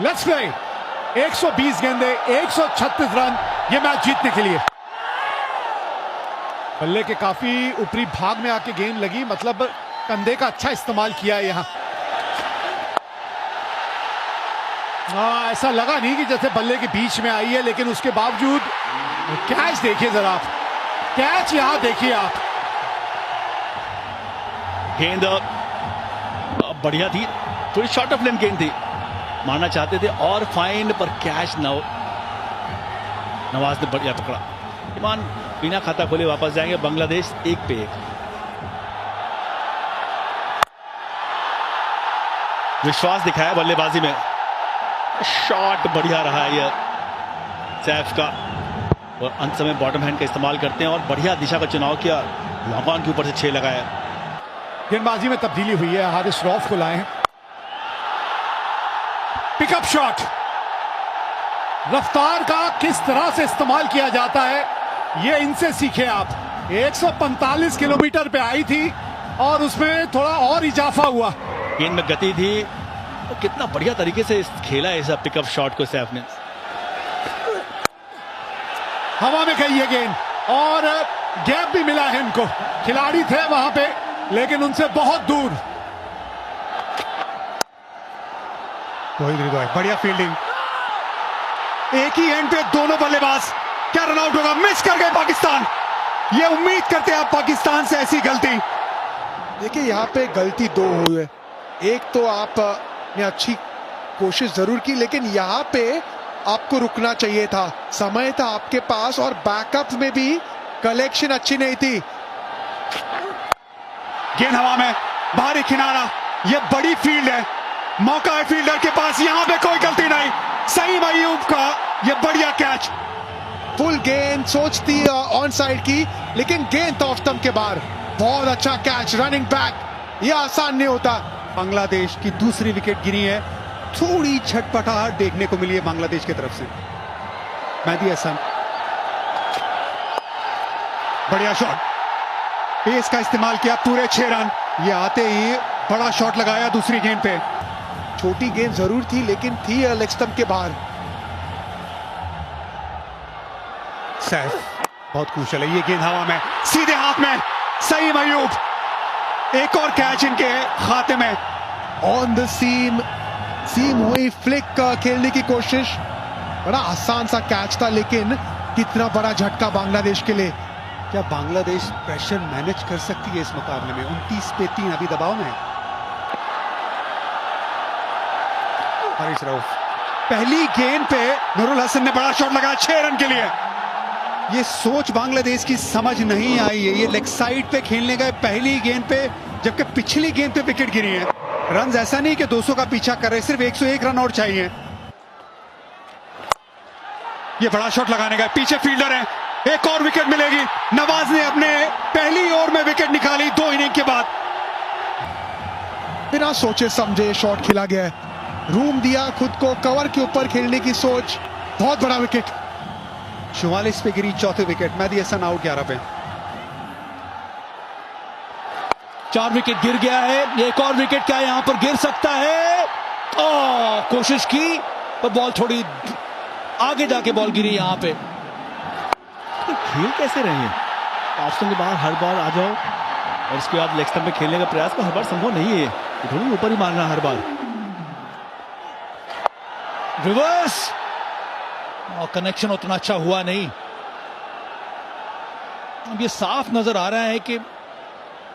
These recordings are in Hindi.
Let's play. 120 गेंदे, 136 रन, ये मैच जीतने के लिए। बल्ले के काफी ऊपरी भाग में आके गेंद लगी, मतलब कंधे का अच्छा इस्तेमाल किया है यहां। ऐसा लगा नहीं कि जैसे बल्ले के बीच में आई है, लेकिन उसके बावजूद कैच देखिए जरा आप, कैच यहां देखिए आप। गेंद बढ़िया थी, थोड़ी शॉर्ट ऑफ लेंथ गेंद थी, मारना चाहते थे और फाइन पर कैच नवाज ने बढ़िया पकड़ा। ईमान बिना खाता खोले वापस जाएंगे बांग्लादेश 1 पे 1। विश्वास दिखाया बल्लेबाजी में, शॉट बढ़िया रहा है सैफ का, और अंत समय बॉटम हैंड का इस्तेमाल करते हैं और बढ़िया दिशा का चुनाव किया, लॉन्ग ऑन के ऊपर से 6 लगाया। गेंदबाजी में तब्दीली हुई है, हारिस रऊफ को लाए हैं। पिकअप शॉट, रफ्तार का किस तरह से इस्तेमाल किया जाता है ये इनसे सीखे आप। 145 किलोमीटर पे आई थी और उसमें थोड़ा और इजाफा हुआ। गेंद में गति थी, तो कितना बढ़िया तरीके से खेला है ऐसा पिकअप शॉट को सैफ ने। हवा में गई है गेंद और गैप भी मिला है इनको, खिलाड़ी थे वहां पे लेकिन उनसे बहुत दूर। बढ़िया फील्डिंग, एक ही एंड पे दोनों बल्लेबाज, क्या रन आउट होगा, मिस कर गए पाकिस्तान। ये उम्मीद करते हैं आप पाकिस्तान से ऐसी गलती। देखिए यहाँ पे गलती 2 हुई है, एक तो आप ने अच्छी कोशिश जरूर की, लेकिन यहाँ पे आपको रुकना चाहिए था, समय था आपके पास और बैकअप में भी कलेक्शन अच्छी नहीं थी। गेंद हवा में, बाहरी किनारा, ये बड़ी फील्ड है, मौका है फील्डर के पास, यहां पे कोई गलती नहीं। सईम अयूब का ये बढ़िया कैच, फुल गेंद सोचती ऑन साइड की, लेकिन गेंद ऑफ स्टंप के बाहर। बहुत अच्छा कैच, रनिंग बैक, ये आसान नहीं होता। बांग्लादेश की दूसरी विकेट गिरी है, थोड़ी छटपटाहट देखने को मिली है बांग्लादेश की तरफ से। मेहदी हसन, बढ़िया शॉट, पेस का इस्तेमाल किया, पूरे 6 रन। ये आते ही बड़ा शॉट लगाया दूसरी गेंद पे। छोटी गेंद जरूर थी लेकिन थी लेग स्टंप के बाहर। सैफ बहुत कुशल है, ये गेंद हवा में, सीधे हाथ में, सईम अयूब, एक और कैच इनके खाते में। ऑन द सीम हुई फ्लिक खेलने की कोशिश, बड़ा आसान सा कैच था लेकिन कितना बड़ा झटका बांग्लादेश के लिए। क्या बांग्लादेश प्रेशर मैनेज कर सकती है इस मुकाबले में? 29 पे 3 अभी दबाव में है। हारिस रऊफ, पहली गेंद पे नूरुल हसन ने बड़ा शॉट लगाया 6 रन के लिए। ये सोच बांग्लादेश की समझ नहीं आई है, ये लेग साइड पे खेलने गए पहली गेंद पे, जबकि पिछली गेंद पे विकेट गिरी है। रन ऐसा नहीं कि 200 का पीछा कर रहे, सिर्फ 101 रन और चाहिए। ये बड़ा शॉट लगाने का, पीछे फील्डर है, एक और विकेट मिलेगी। नवाज ने अपने पहली ओवर में विकेट निकाली 2 इनिंग के बाद। बिना सोचे समझे शॉट खेला गया है, रूम दिया खुद को, कवर के ऊपर खेलने की सोच, बहुत बड़ा विकेट। 44 पे गिरी चौथे विकेट, मेहदी हसन आउट 11 पे। 4 विकेट गिर गया है, एक और विकेट क्या यहां पर गिर सकता है? कोशिश की पर बॉल थोड़ी आगे जाके बॉल गिरी यहां पे। खेल कैसे रहे हैं, ऑप्शन के बाहर हर बार आ जाओ और इसके बाद लेग स्टंप पे खेलने का प्रयास, तो हर बार संभव नहीं है, थोड़ी ऊपर ही मारना हर बार। रिवर्स, और कनेक्शन उतना अच्छा हुआ नहीं। अब ये साफ नजर आ रहा है कि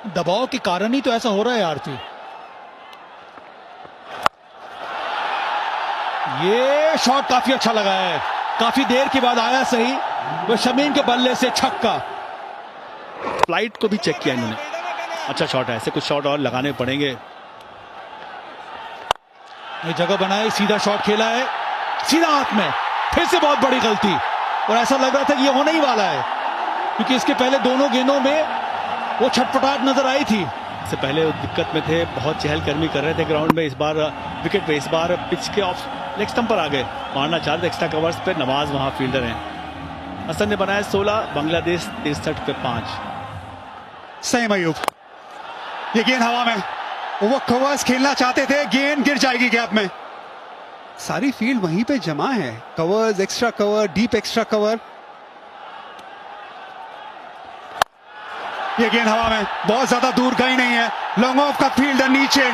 दबाव के कारण ही तो ऐसा हो रहा है आरती। ये शॉट काफी अच्छा लगा है, काफी देर के बाद आया सही, वो शमीम के बल्ले से छक्का। फ्लाइट को भी चेक किया इन्होंने, अच्छा शॉट है, ऐसे कुछ शॉट और लगाने पड़ेंगे। जगह बनाई, सीधा शॉट खेला है, सीधा हाथ में, फिर से बहुत बड़ी गलती, और ऐसा लग रहा था कि ये होने ही वाला है, क्योंकि इसके पहले दोनों गेंदों में वो छटपटाहट नजर आई थी। इससे पहले वो दिक्कत में थे, बहुत चहलकदमी कर रहे थे ग्राउंड में, इस बार विकेट पे, इस बार पिच के ऑफ लेग स्टंप पर आ गए, मारना चाहते एक्स्ट्रा कवर्स पे। नवाज वहां फील्डर हैं, हसन ने बनाया 16, बांग्लादेश 63 पे 5। सईम अयूब, ये गेंद हवा में, वो कवर्स खेलना चाहते थे, गेंद गिर जाएगी गैप में। सारी फील्ड वहीं पे जमा है, covers, extra cover, deep extra cover. ये गेंद हवा में, बहुत ज्यादा दूर गई नहीं है। लॉन्ग ऑफ का फील्डर नीचे,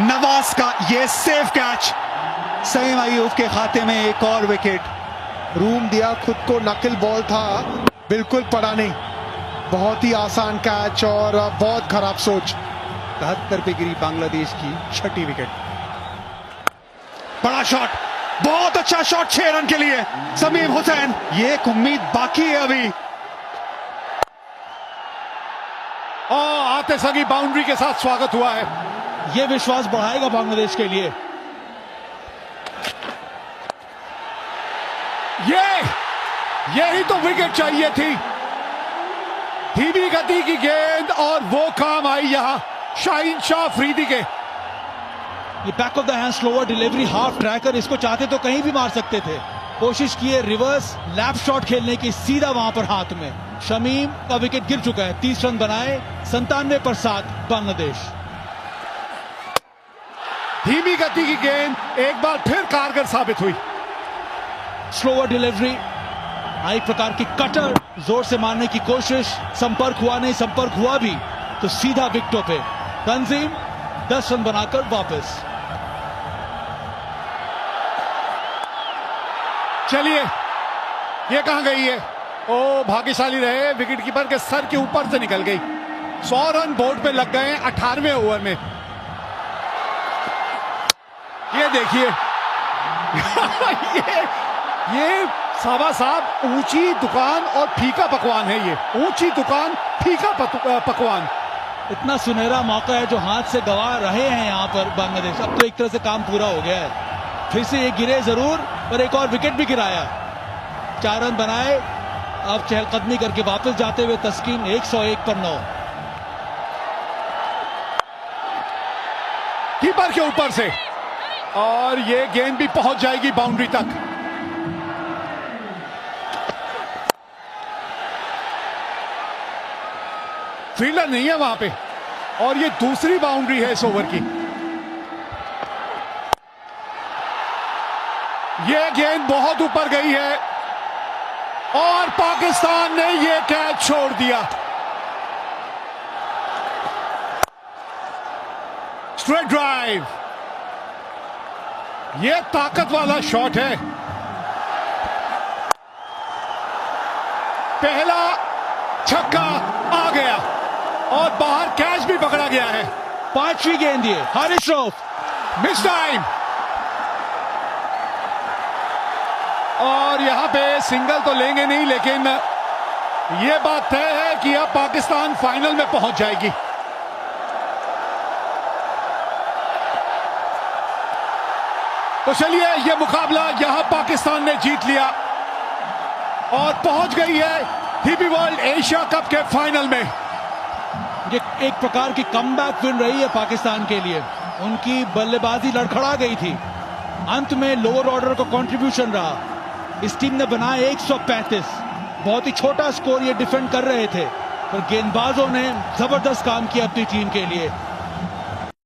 नवाज का ये सेफ कैच, सईम अयूब के खाते में एक और विकेट। रूम दिया खुद को, नकल बॉल था, बिल्कुल पड़ा नहीं। बहुत ही आसान कैच और बहुत खराब सोच। 73 पे गिरी बांग्लादेश की छठी विकेट। बड़ा शॉट, बहुत अच्छा शॉट 6 रन के लिए समीम हुसैन। ये एक उम्मीद बाकी है अभी। आते सगी बाउंड्री के साथ स्वागत हुआ है। ये विश्वास बढ़ाएगा बांग्लादेश के लिए। यही तो विकेट चाहिए थी। धीमी गति की गेंद और वो काम आई यहां शाहीन शाह अफरीदी के। ये back of the hand slower delivery, half tracker, इसको चाहते तो कहीं भी मार सकते थे। कोशिश किए रिवर्स लैप शॉट खेलने की, सीधा वहां पर हाथ में। शमीम का विकेट गिर चुका है। 30 रन बनाए, 97 पर 7 बांग्लादेश। धीमी गति की गेंद एक बार फिर कारगर साबित हुई। स्लोअर डिलीवरी, एक प्रकार की कटर, जोर से मारने की कोशिश, संपर्क हुआ नहीं, संपर्क हुआ भी तो सीधा विकेटों पे। तंजीम 10 रन बनाकर वापस। चलिए, ये कहां गई है? ओ, भाग्यशाली रहे, विकेट कीपर के सर के ऊपर से निकल गई। 100 रन बोर्ड पे लग गए 18वें ओवर में। ये देखिए ये साबा साहब, ऊंची दुकान और फीका पकवान है। ये ऊंची दुकान, फीका पकवान। इतना सुनहरा मौका है जो हाथ से गवा रहे हैं यहां पर बांग्लादेश। अब तो एक तरह से काम पूरा हो गया है। फिर से ये गिरे जरूर, पर एक और विकेट भी गिराया। 4 रन बनाए, अब चहलकदमी करके वापस जाते हुए तस्कीन 101 पर 9। कीपर के ऊपर से, और ये गेंद भी पहुंच जाएगी बाउंड्री तक। फील्डर नहीं है वहां पे, और ये दूसरी बाउंड्री है इस ओवर की। ये गेंद बहुत ऊपर गई है और पाकिस्तान ने ये कैच छोड़ दिया। स्ट्रेट ड्राइव, ये ताकत वाला शॉट है। पहला छक्का आ गया और बाहर कैच भी पकड़ा गया है। 5वीं गेंद ये हारिस रऊफ, मिस टाइम, और यहां पे सिंगल तो लेंगे नहीं, लेकिन यह बात तय है कि अब पाकिस्तान फाइनल में पहुंच जाएगी। तो चलिए, यह मुकाबला यहां पाकिस्तान ने जीत लिया और पहुंच गई है डीपी वर्ल्ड एशिया कप के फाइनल में। ये एक प्रकार की कमबैक विन रही है पाकिस्तान के लिए। उनकी बल्लेबाजी लड़खड़ा गई थी, अंत में लोअर ऑर्डर का कंट्रीब्यूशन रहा। इस टीम ने बनाए 135। बहुत ही छोटा स्कोर ये डिफेंड कर रहे थे, पर गेंदबाजों ने जबरदस्त काम किया अपनी टीम के लिए।